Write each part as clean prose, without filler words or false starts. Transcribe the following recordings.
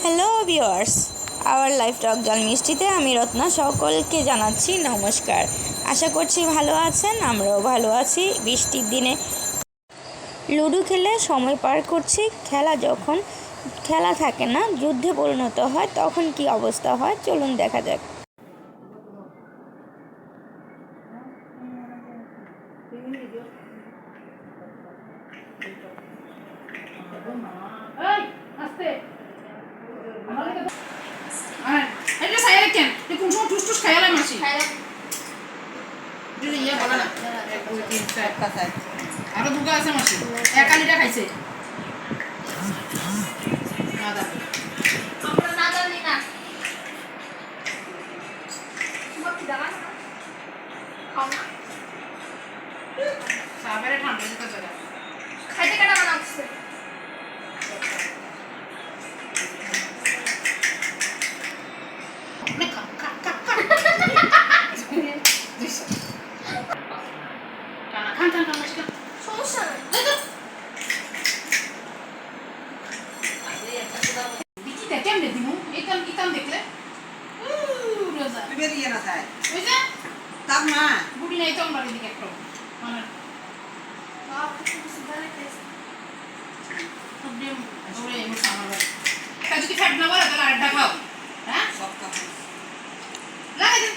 Hello viewers, our life টক জল মিষ্টিতে আমি রত্না সকলকে জানাচ্ছি নমস্কার। আশা করছি ভালো আছেন, আমরাও ভালো আছি। বৃষ্টির দিনে লুডো খেলে সময় পার করছি। যখন খেলা থাকে না, যুদ্ধে পরিণত হয়, তখন কি অবস্থা হয় চলুন দেখা যাক। আরো দুটো আছে মাসি একালিটা খাইছে আমরা না জানি না তোমার কি জানা না খাও না সাবেরে ঠান্ডা দিতে চলে খাইতে কাটা বানাচ্ছে সমস্যা নাই দিকিটা কেমনে দিমু একাল কিতাম দেখলে রোজা বেরিয়ে না তাই ওই যে তার মা বুড়ি নাই তো আমরা দিকে একটু মানে বাপ সুদারে টেস্ট প্রবলেম ওরে মুসা আমার তা যদি ফ্যাট না বলে তাহলে আরেকটা খাও হ্যাঁ সব কথা লাগে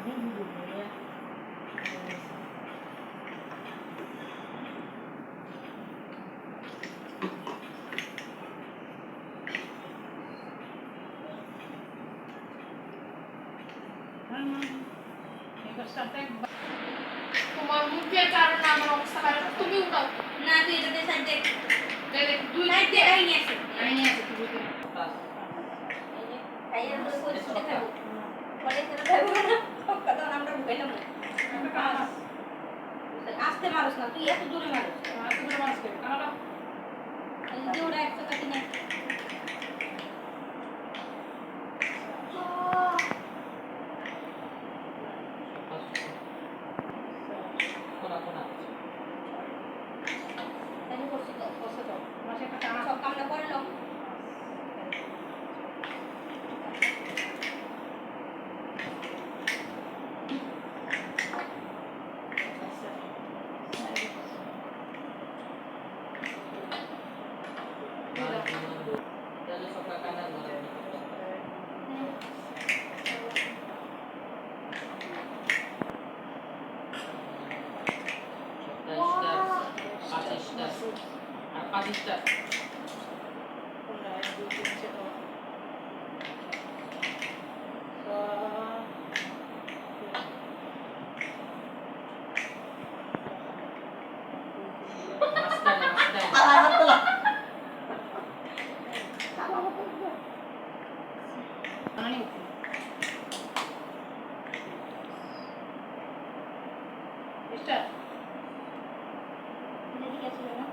দিন কারণ ওই তোমার মুখের কারণে আমার অবস্থা খারাপ তুমি উঠাও না তুই এটাতে সাইড দেখ, দেখ দুই সাইড দে, এই নিয়ে আসো। আমি নিয়ে আসি তুই খাইয়ে আমরা পরিষ্কার খাবো, পরে খেতে পারবো না, সব কথা আমরা ভুলে নেবো। আস্তে মানুষ না, তুই এত দূরে মানুষ, তুমি মাছ খেয়ে কারণ যদি ওরা একটা কাটি না তাহলে করছি তো বসে তো মাসে একটা টানা সব কামটা করে নাও। পাঁচটা এদিকে আসলে না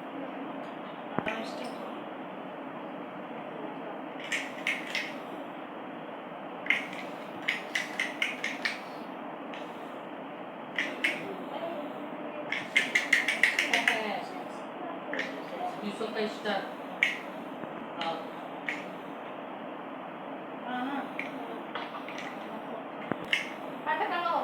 পাটা কালো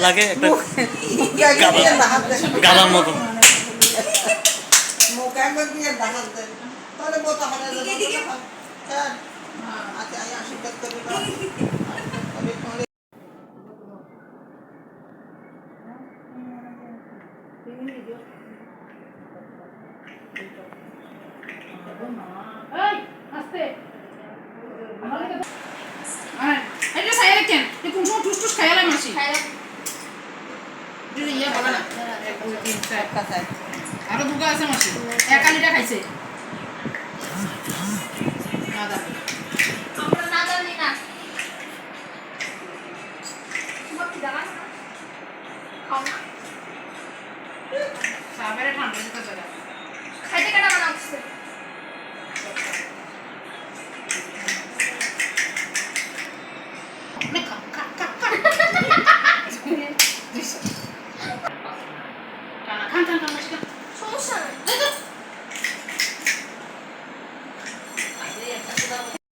লাগে একটা গাদার মতো। এই আস্তে এটা সাইয়া রাখেন যে কোন সময় টুস টুস খাইলা মাসি যদি ইয়া বলা না আরো দুগা আছে মাসি এক আলিটা খাইছে আদা আমরা না জানি না তোমার কি জানা না খাও না সাবেরে ঠান্ডা দিতে চলে খাইতে কাটা বানাচ্ছে নে খা খা খা খা কানা খান খান খান মাসি সমস্যা নাই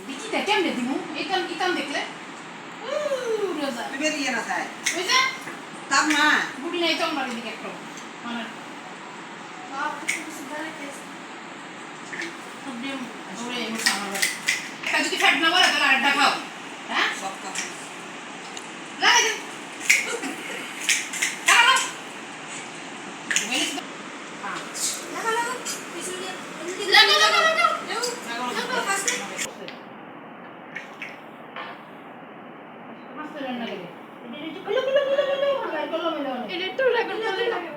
বিকিটা কেমনে দিমু এইটাম কিতাম দেখলে রোজা ওই যে বুড়ি নাই তো আমরা এদিকে একটা মানে বাপ কিছু জানে টেস্ট সব ডিম ওরে এমন আমার বাড়ি একটা যদি ফ্যাট না বলে তাহলে আরেকটা খাও হ্যাঁ লাগাই দিন লাগাও লাগা লাগা কিছু দিয়ে লাগা লাগা লাগা লাগা ফাস্ট এটা তো রেকর্ড করে লাগে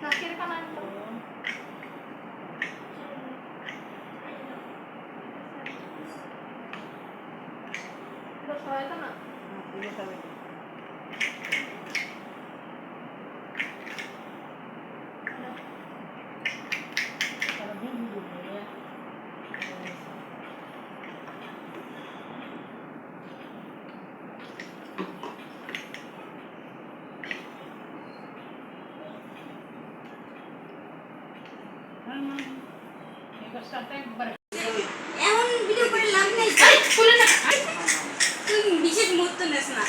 নাকের কানা এটা সহায়তা না এমন ভিডিও করে লাভ নাই তুই বিশেষ মুহূর্ত নেস না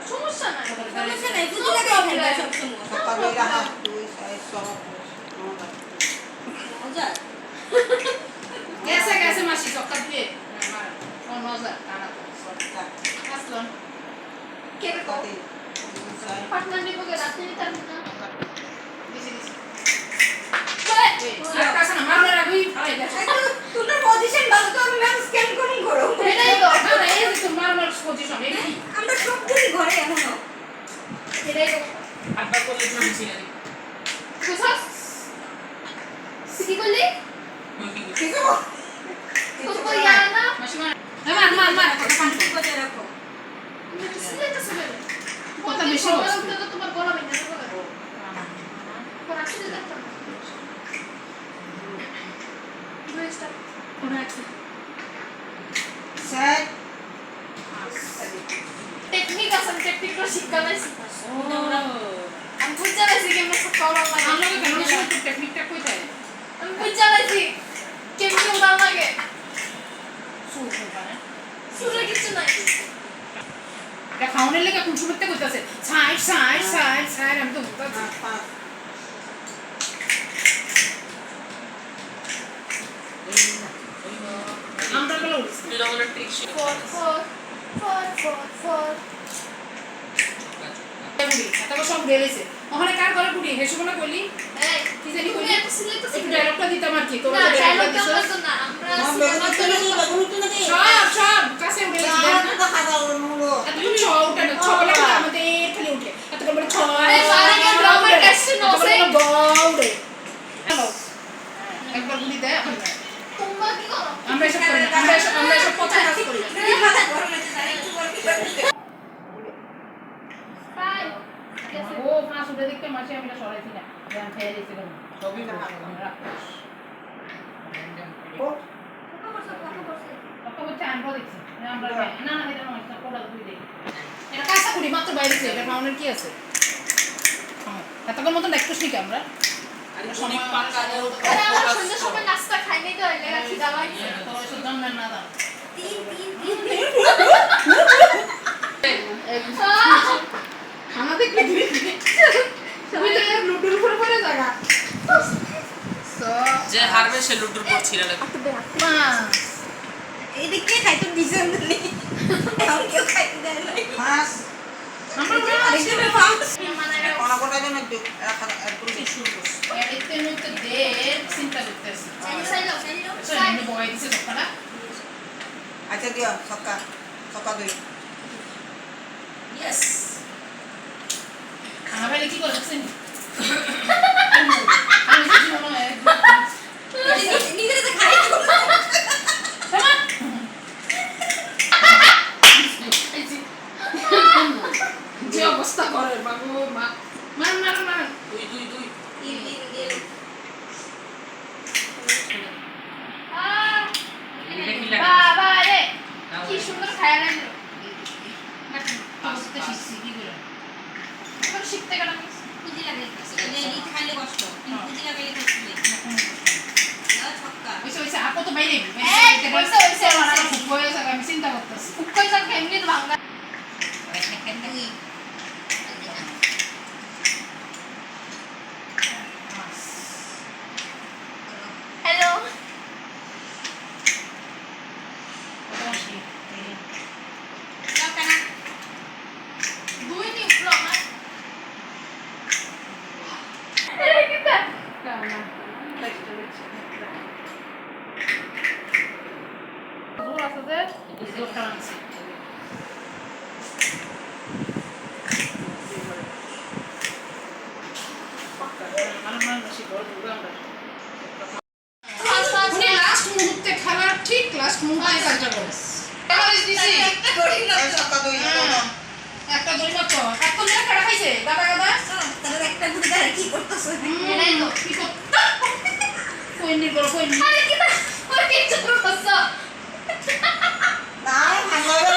সমস্যা নাই সমস্যা নাই বুঝি লাগাই খেলা সব সময় মজা कैसे कैसे मासी चक्कर दिए और मजा खाना আসলন কে রে কত পার্টনার নিবো কে রাতে নিতাম না দিছি দিছি আর কাছে না মারলে রাখবি ফালাই দে তোমার পজিশন ভালো তো আমি ম্যাম স্ক্যান করো এটাই তো না এই যে তো মারমার পজিশন এই কি আমরা সব দিন ঘরে এমনও এটাই তো আব্বা করলে তো দিছি না বুঝছস কি করলি কি করব তো কই না মাসি মার মার মার কথা কাম কোথায় রাখো সিলেটা সবে কথা বেশি বলছিস তো তোমার গলা ভেঙে যাবে পর আসলে দেখতাম দুইটা কোন আছে টেকনিক আছে টেকনিকটা শিক্ষা লাইছি ও আমি বুঝতে পারছি কেমনে সব করা লাগে আমরা কেন শুরু টেকনিকটা কই যায় আমি বুঝতে পারছি কেমনে উড়ান লাগে শুরু করে সুরে কিছু নাই এটা খাওনের লেগে কোন শুরুতে কইতাছে সাইড সাইড সাইড সাইড আমি তো বুঝতাছি আমরা গেল four four four four four এটা সব রেলেছে ওখানে কার ঘরে পুড়ি হেসে মনে করলি এই কি জানি তুমি কইলি একটা সিলেক্ট একটু ডায়লগটা দিতাম আর কি তোমরা না যে ডায়লগ ডায়লগটা দিছো তো না আমরা সিনেমা সব সব কাছে উঠে গেছে এতক্ষণ ছ উঠে না ছ বলে আমাদের খালি উঠে এতক্ষণ বলে ছ আরে সারা কে ড্রামার কাছে নসে গৌড়ে হ্যালো একবার গুলি দেয় এখন তোমরা কি করো আমরা এসব করি না আমরা এসব পচা কাজ করি না এই মাথা গরম হচ্ছে জানি একটু পর কি করতে বাই ও ফাঁস উঠে দেখতে মাসে আমি সরাইছি না জ্ঞান খেয়ে দিয়েছিলাম সবই কত হচ্ছে আনবো দেখছি আমরা না না এটা নয় কোটা দুই দেই এটা কাঁচা কুড়ি মাত্র বাইরে এটা পাউনের কি আছে এতক্ষণ মতন দেখতেছি কি আমরা সময় আরে আমরা সন্ধ্যার সময় নাস্তা খাই নাই তো এর লাগা খিদা লাগছে তো এসব জানবেন না দাও খানা দেখলে ধীরে ধীরে তুমি তো লুডুর উপরে পড়ে জায়গা যে হারবে সে লুডুর পর ছিঁড়ে লাগবে এদিকে খাইতে দিছেন নেই আর কেউ খাইতে দেয় না মাছ আমার আরেকটা মাছ কোনা কোনা জন একটু একটু শুরু করছ এতে মধ্যে দে চিন্তা করতেছি সাইলো আমি বয় দিছে সকালে আচ্ছা দিও সক্কা সক্কা দুই ইয়েস খানা বাইরে কি করছেন আমি কিছু মনে হয় নিজের তো খাই যে অবস্থা করে বাবু মা মার মার মার দুই দুই দুই এটা কি লাগে বাবা রে নাও কি সুন্দর খায়া লাগলো বুঝতে শিখছি কি করে এখন শিখতে গেলাম খুঁজি লাগে এই খাইলে কষ্ট খুঁজি লাগে কষ্ট নেই ছক্কা ওইসে আপু তো বাইরে ওইসে বয়ে যাবে আমি চিন্তা করতেছি কই যাক এমনি তো বাংলা হ্যালো দুই নি উঠলো আমার এই কিটা জোর আছে যে জোর টানছি উনি লাস্ট মুহূর্তে খেলার ঠিক লাস্ট মুহূর্তে কাজটা করে এভারেজ দিছি একটা গড়ি না সক্কা দুই একটা দই মাত্র একটা মেয়ে খেলা খাইছে দাদা দাদা তাহলে একটা গুড়ি দাঁড়া কি করতেছ এটাই তো কি করতে কইনি বড় কইনি আরে কি তা ওই কিছু করতেছ না ভাঙাবে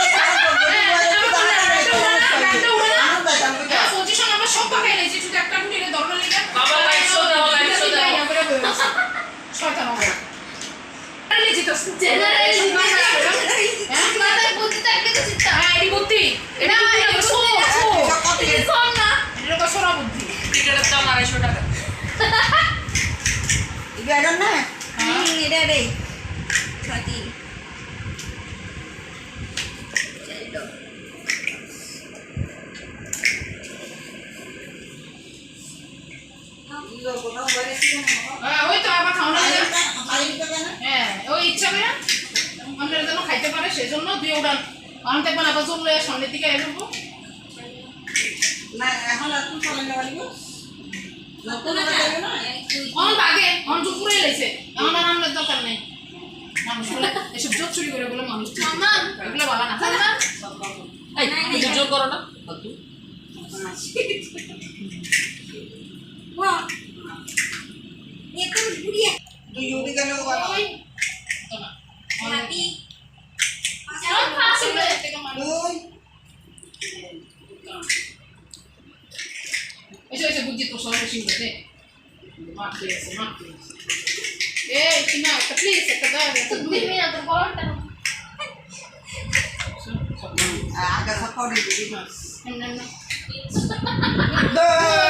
পজিশন আমরা সব পাকাই নিয়েছি শুধু একটা গুটিরে দরকার লেগে বাবা লাইটশো দাও লাইটশো দাও শয়তান হবে লিজি তো জেনারেশন হ্যাঁ মাথায় বুদ্ধি থাকলে তো চিন্তা হ্যাঁ এই বুদ্ধি এটা সো সক্কা দুই শোন না এটা তো সরা বুদ্ধি টিকেটের দাম 250 টাকা ইবে আইডন না এটা রে ছয়টি চলো ইলো কোনা বাইরে ছিল হ্যাঁ ওই তো আবার খাওয়া লাগে খাই দিতে কেন হ্যাঁ ওই ইচ্ছা করে আমরা যেন খাইতে পারে সেজন্য দুই উড়ান আমি দেখবেন আবার চললে সামনের দিকে এসবো না এখন আর তুই চলে না পারিব নতুন না যাবে না অন বাগে অন দুপুরে এলেছে এখন আর আমলের দরকার নেই মানুষ বলে এসব জোর চুরি করে বলে মানুষ ঠিক। মামা এগুলো বাবা না এই তুমি জোর করো না বাহ এটা গুড়ি দুই উড়ি গেল বাবা ওই হ্যাপি দুই এসে এসে বুঝছি তো সব বেশি হতে মাপ দিয়েছে এই কিনা একটা প্লিজ একটা দাও একটা দুই তুমি না তো বড়টা আগে সক্কা দুই এমন এমন দুই